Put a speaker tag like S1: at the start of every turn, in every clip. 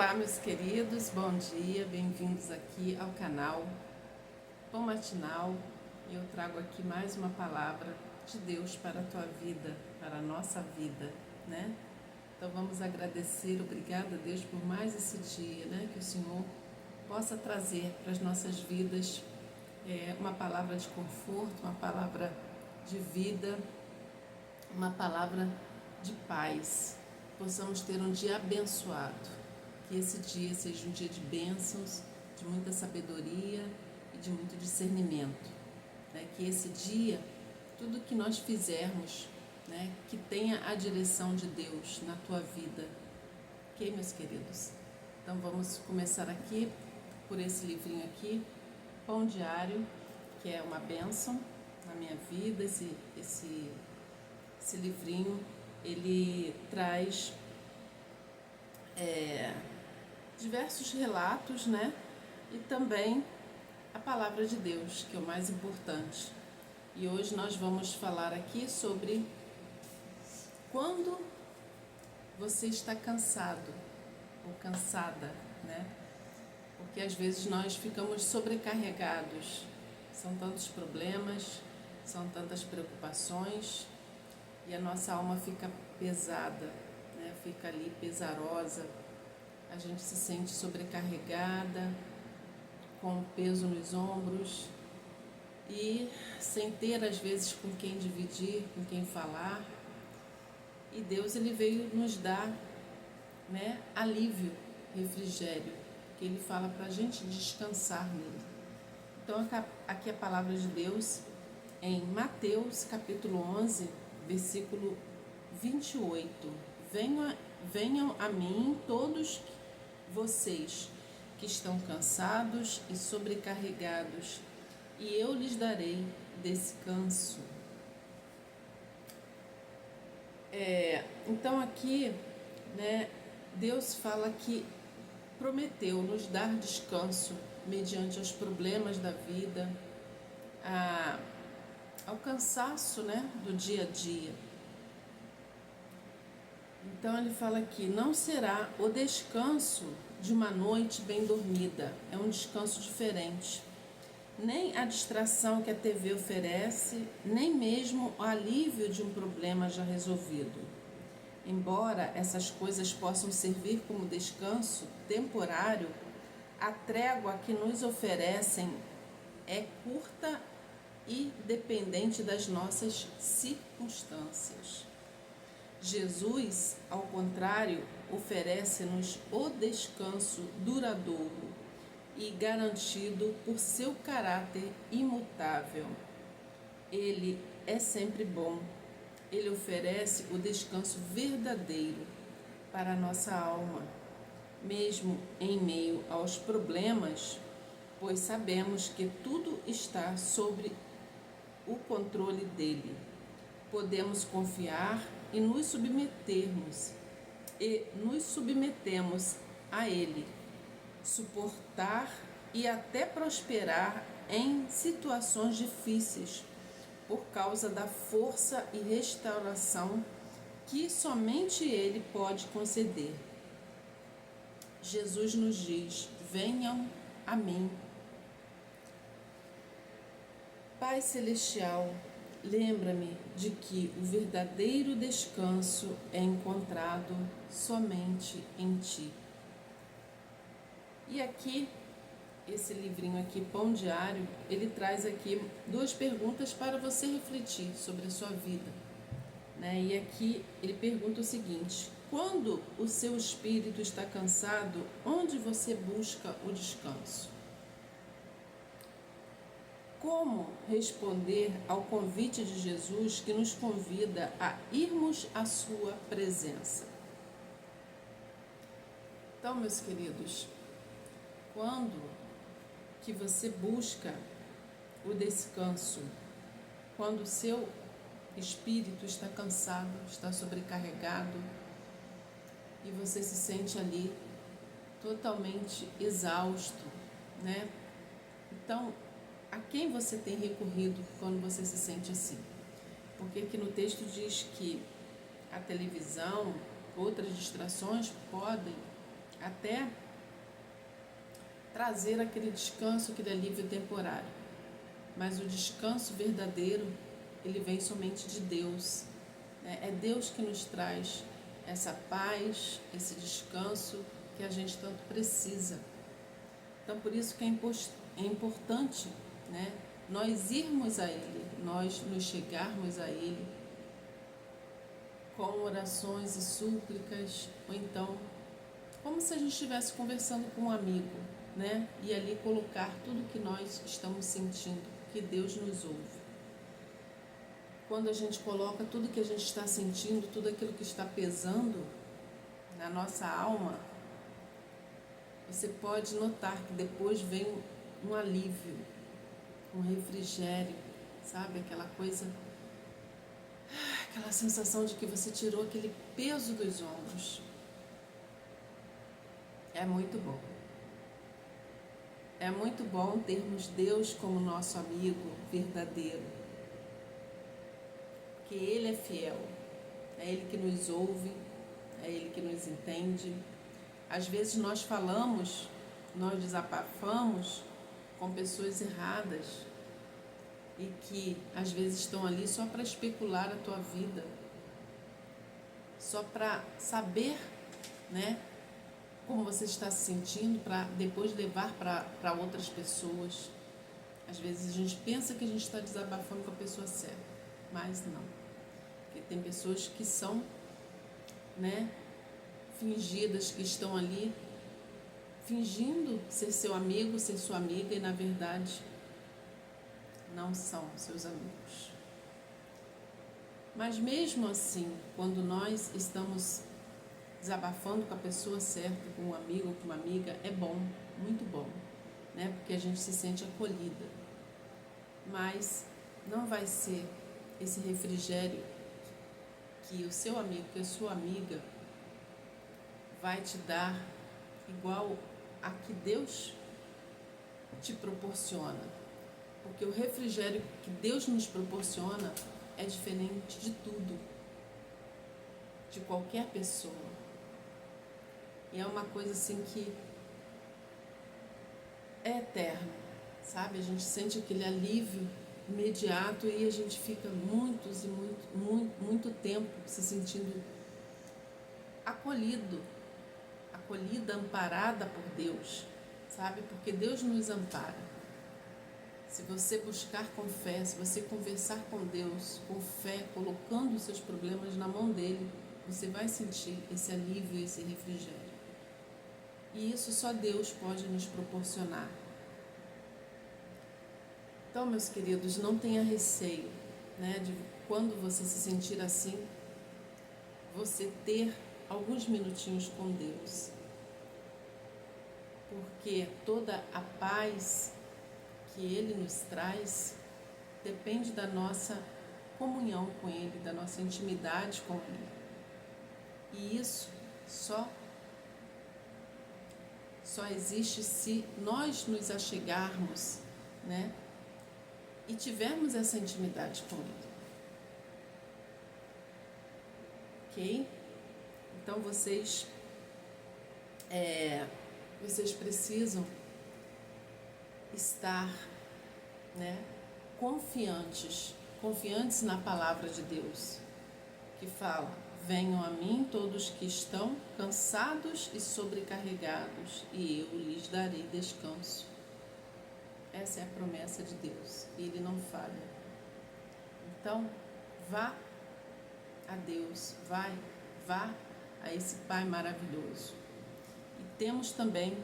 S1: Olá, meus queridos, bom dia, bem-vindos aqui ao canal Pão Matinal. Eu trago aqui mais uma palavra de Deus para a tua vida, para a nossa vida, né? Então vamos agradecer, obrigada a Deus por mais esse dia, né? Que o Senhor possa trazer para as nossas vidas uma palavra de conforto, uma palavra de vida, uma palavra de paz. Possamos ter um dia abençoado. Que esse dia seja um dia de bênçãos, de muita sabedoria e de muito discernimento. Né? Que esse dia, tudo que nós fizermos, né? Que tenha a direção de Deus na tua vida. Ok, meus queridos? Então vamos começar aqui por esse livrinho aqui, Pão Diário, que é uma bênção na minha vida. Esse livrinho, ele traz diversos relatos, né? E também a palavra de Deus, que é o mais importante. E hoje nós vamos falar aqui sobre quando você está cansado ou cansada, né? Porque às vezes nós ficamos sobrecarregados. São tantos problemas, são tantas preocupações e a nossa alma fica pesada, né? Fica ali pesarosa. A gente se sente sobrecarregada, com peso nos ombros e sem ter às vezes com quem dividir, com quem falar. E Deus, ele veio nos dar, né, alívio, refrigério, que ele fala para a gente descansar nele. Então aqui a palavra de Deus em Mateus capítulo 11, versículo 28. Venham a mim todos vocês que estão cansados e sobrecarregados, e eu lhes darei descanso. Então aqui, né, Deus fala que prometeu nos dar descanso mediante os problemas da vida, ao cansaço, né, do dia a dia. Então ele fala aqui, não será o descanso de uma noite bem dormida, é um descanso diferente. Nem a distração que a TV oferece, nem mesmo o alívio de um problema já resolvido. Embora essas coisas possam servir como descanso temporário, a trégua que nos oferecem é curta e dependente das nossas circunstâncias. Jesus, ao contrário, oferece-nos o descanso duradouro e garantido por seu caráter imutável. Ele é sempre bom. Ele oferece o descanso verdadeiro para a nossa alma, mesmo em meio aos problemas, pois sabemos que tudo está sob o controle dele. Podemos confiar e nos submetemos a ele, suportar e até prosperar em situações difíceis, por causa da força e restauração que somente ele pode conceder. Jesus nos diz: venham a mim. Pai Celestial, lembra-me de que o verdadeiro descanso é encontrado somente em Ti. E aqui, esse livrinho aqui, Pão Diário, ele traz aqui duas perguntas para você refletir sobre a sua vida. Né? E aqui ele pergunta o seguinte: quando o seu espírito está cansado, onde você busca o descanso? Como responder ao convite de Jesus que nos convida a irmos à sua presença? Então, meus queridos, quando que você busca o descanso? Quando o seu espírito está cansado, está sobrecarregado e você se sente ali totalmente exausto, né? Então, a quem você tem recorrido quando você se sente assim? Porque aqui no texto diz que a televisão, outras distrações podem até trazer aquele descanso, aquele alívio temporário. Mas o descanso verdadeiro, ele vem somente de Deus. É Deus que nos traz essa paz, esse descanso que a gente tanto precisa. Então, por isso que é importante, né, nós irmos a Ele, nós nos chegarmos a Ele com orações e súplicas, ou então, como se a gente estivesse conversando com um amigo, né? E ali colocar tudo que nós estamos sentindo, que Deus nos ouve. Quando a gente coloca tudo que a gente está sentindo, tudo aquilo que está pesando na nossa alma, você pode notar que depois vem um alívio, um refrigério, sabe? Aquela coisa, aquela sensação de que você tirou aquele peso dos ombros. É muito bom. É muito bom termos Deus como nosso amigo verdadeiro. Porque Ele é fiel. É Ele que nos ouve, é Ele que nos entende. Às vezes nós falamos, nós desabafamos com pessoas erradas e que às vezes estão ali só para especular a tua vida, só para saber, né, como você está se sentindo, para depois levar para outras pessoas. Às vezes a gente pensa que a gente está desabafando com a pessoa certa, mas não. Porque tem pessoas que são, né, fingidas, que estão ali fingindo ser seu amigo, ser sua amiga, e na verdade não são seus amigos. Mas mesmo assim, quando nós estamos desabafando com a pessoa certa, com um amigo ou com uma amiga, é bom, muito bom, né? Porque a gente se sente acolhida. Mas não vai ser esse refrigério que o seu amigo, que a sua amiga vai te dar igual a que Deus te proporciona. Porque o refrigério que Deus nos proporciona é diferente de tudo, de qualquer pessoa. E é uma coisa assim que é eterno, sabe? A gente sente aquele alívio imediato e a gente fica muito tempo se sentindo acolhida, amparada por Deus, sabe? Porque Deus nos ampara. Se você buscar com fé, se você conversar com Deus com fé, colocando os seus problemas na mão dele, você vai sentir esse alívio, esse refrigério. E isso só Deus pode nos proporcionar. Então, meus queridos, não tenha receio, né, de quando você se sentir assim, você ter alguns minutinhos com Deus. Porque toda a paz que Ele nos traz depende da nossa comunhão com Ele, da nossa intimidade com Ele. E isso só existe se nós nos achegarmos, né, e tivermos essa intimidade com Ele. Ok? Então vocês precisam estar, né, confiantes na palavra de Deus, que fala: venham a mim todos que estão cansados e sobrecarregados, e eu lhes darei descanso. Essa é a promessa de Deus, e Ele não falha. Então, vá a Deus, vá a esse Pai maravilhoso. E temos também,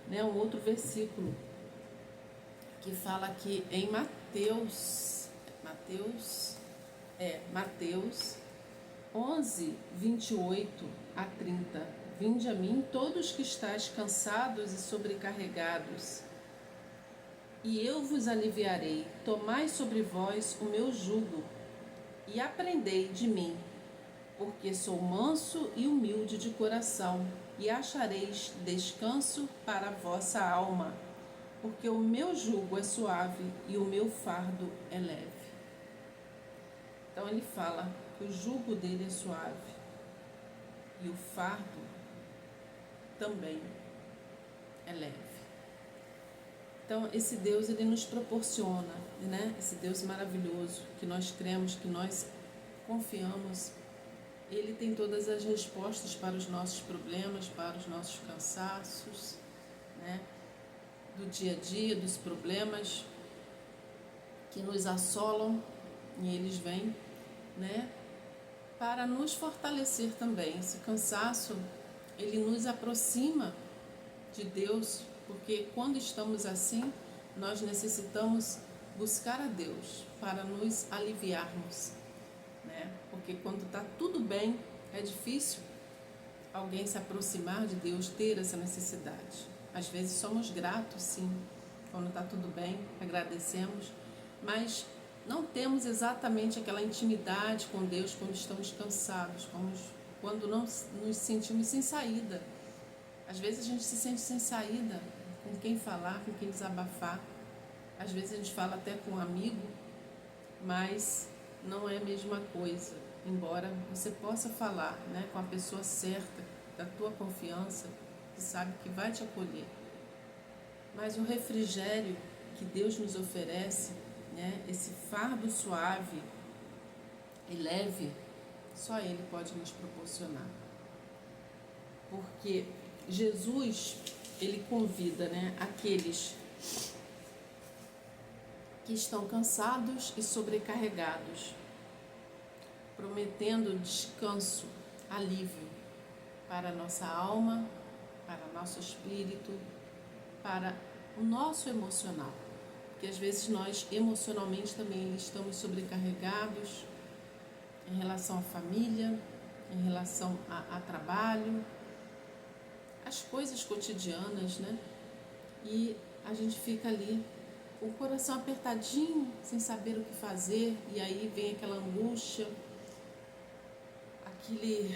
S1: né, um outro versículo que fala aqui em Mateus 11, 28 a 30. Vinde a mim todos que estáis cansados e sobrecarregados, e eu vos aliviarei. Tomai sobre vós o meu jugo e aprendei de mim, porque sou manso e humilde de coração, e achareis descanso para a vossa alma, porque o meu jugo é suave e o meu fardo é leve. Então ele fala que o jugo dele é suave e o fardo também é leve. Então, esse Deus, ele nos proporciona, né? Esse Deus maravilhoso, que nós cremos, que nós confiamos, ele tem todas as respostas para os nossos problemas, para os nossos cansaços, né? Do dia a dia, dos problemas que nos assolam, e eles vêm, né? Para nos fortalecer também. Esse cansaço, ele nos aproxima de Deus, porque quando estamos assim, nós necessitamos buscar a Deus para nos aliviarmos, né? Porque quando está tudo bem, é difícil alguém se aproximar de Deus, ter essa necessidade. Às vezes somos gratos, sim, quando está tudo bem, agradecemos, mas não temos exatamente aquela intimidade com Deus quando estamos cansados, quando não nos sentimos sem saída. Às vezes a gente se sente sem saída, com quem falar, com quem desabafar. Às vezes a gente fala até com um amigo, mas não é a mesma coisa. Embora você possa falar, né, com a pessoa certa, da tua confiança, que sabe que vai te acolher. Mas o refrigério que Deus nos oferece, né, esse fardo suave e leve, só Ele pode nos proporcionar. Porque Jesus, Ele convida, né, aqueles que estão cansados e sobrecarregados, prometendo descanso, alívio para a nossa alma, para o nosso espírito, para o nosso emocional. Porque às vezes nós emocionalmente também estamos sobrecarregados em relação à família, em relação a trabalho, as coisas cotidianas, né? E a gente fica ali com o coração apertadinho, sem saber o que fazer, e aí vem aquela angústia, aquele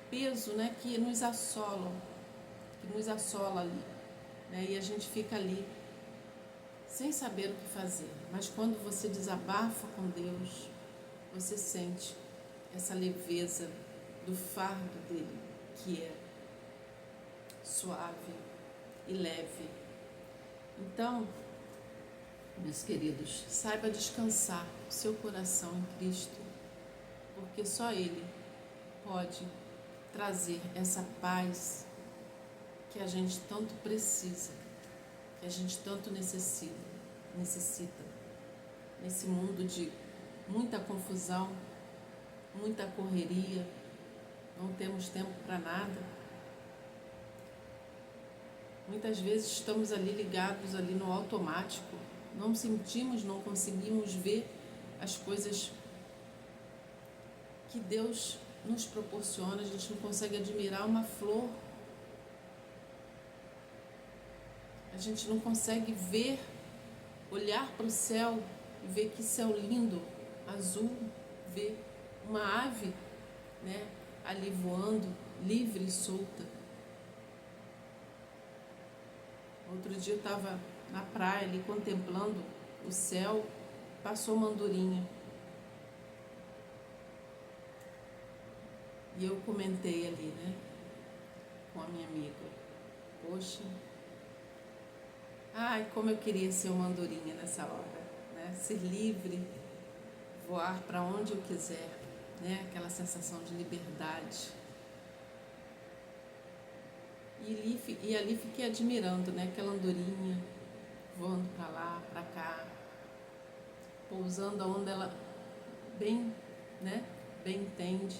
S1: peso, né, que nos assola ali, né? E a gente fica ali sem saber o que fazer. Mas quando você desabafa com Deus, você sente essa leveza do fardo dele, que é suave e leve. Então, meus queridos, saiba descansar o seu coração em Cristo, porque só Ele pode trazer essa paz que a gente tanto precisa, que a gente tanto necessita. Nesse mundo de muita confusão, muita correria, não temos tempo para nada. Muitas vezes estamos ali ligados ali no automático, não sentimos, não conseguimos ver as coisas que Deus nos proporciona, a gente não consegue admirar uma flor, a gente não consegue ver, olhar para o céu e ver que céu lindo, azul, ver uma ave, né, ali voando, livre e solta. Outro dia eu estava na praia ali contemplando o céu, passou uma andorinha. E eu comentei ali, né, com a minha amiga, poxa, ai, como eu queria ser uma andorinha nessa hora, né, ser livre, voar para onde eu quiser, né, aquela sensação de liberdade. E ali fiquei admirando, né, aquela andorinha voando para lá, para cá, pousando onde ela bem, né, bem entende,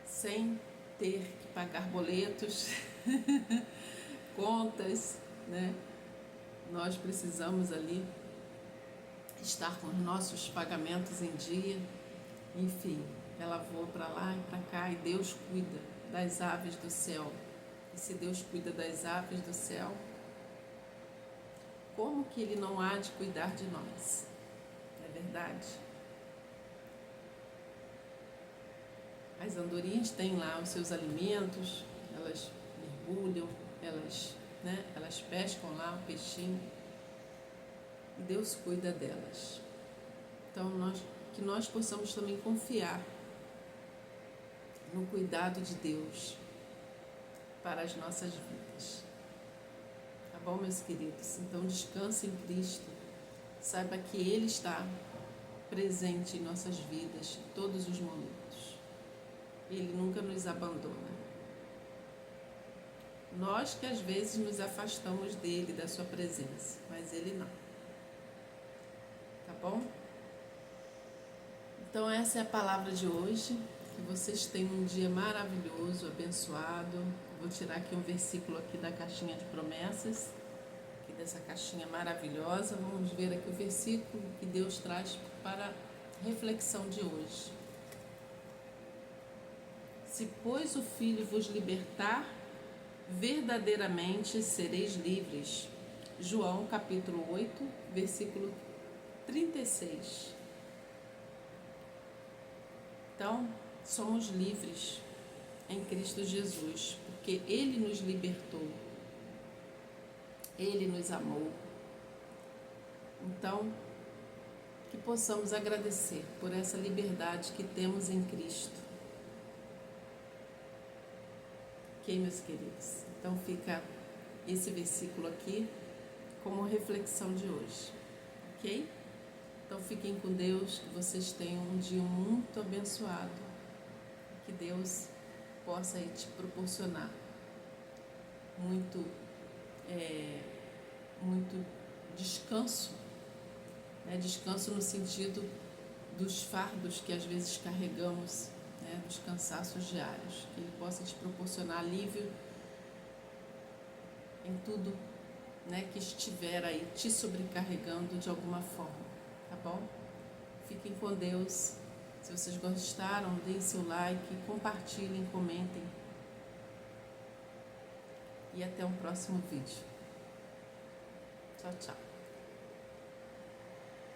S1: sem ter que pagar boletos, contas, né? Nós precisamos ali estar com os nossos pagamentos em dia, enfim, ela voa para lá e para cá e Deus cuida das aves do céu. E se Deus cuida das aves do céu, como que Ele não há de cuidar de nós? Não é verdade? As andorinhas têm lá os seus alimentos, elas mergulham, elas pescam lá o peixinho e Deus cuida delas. Então que nós possamos também confiar no cuidado de Deus para as nossas vidas. Tá bom, meus queridos? Então descanse em Cristo. Saiba que Ele está presente em nossas vidas em todos os momentos. Ele nunca nos abandona. Nós que às vezes nos afastamos dele, da sua presença, mas ele não. Tá bom? Então essa é a palavra de hoje. Que vocês tenham um dia maravilhoso, abençoado. Vou tirar aqui um versículo aqui da caixinha de promessas, aqui dessa caixinha maravilhosa. Vamos ver aqui o versículo que Deus traz para a reflexão de hoje. Se, pois, o Filho vos libertar, verdadeiramente sereis livres. João capítulo 8, versículo 36. Então, somos livres em Cristo Jesus, porque Ele nos libertou, Ele nos amou. Então, que possamos agradecer por essa liberdade que temos em Cristo. Ok, meus queridos? Então fica esse versículo aqui como reflexão de hoje, ok? Então fiquem com Deus, que vocês tenham um dia muito abençoado, que Deus possa aí te proporcionar muito descanso, né? Descanso no sentido dos fardos que às vezes carregamos, né? Dos cansaços diários, que Ele possa te proporcionar alívio em tudo, né, que estiver aí te sobrecarregando de alguma forma, tá bom? Fiquem com Deus. Se vocês gostaram, deem seu like, compartilhem, comentem. E até um próximo vídeo. Tchau, tchau.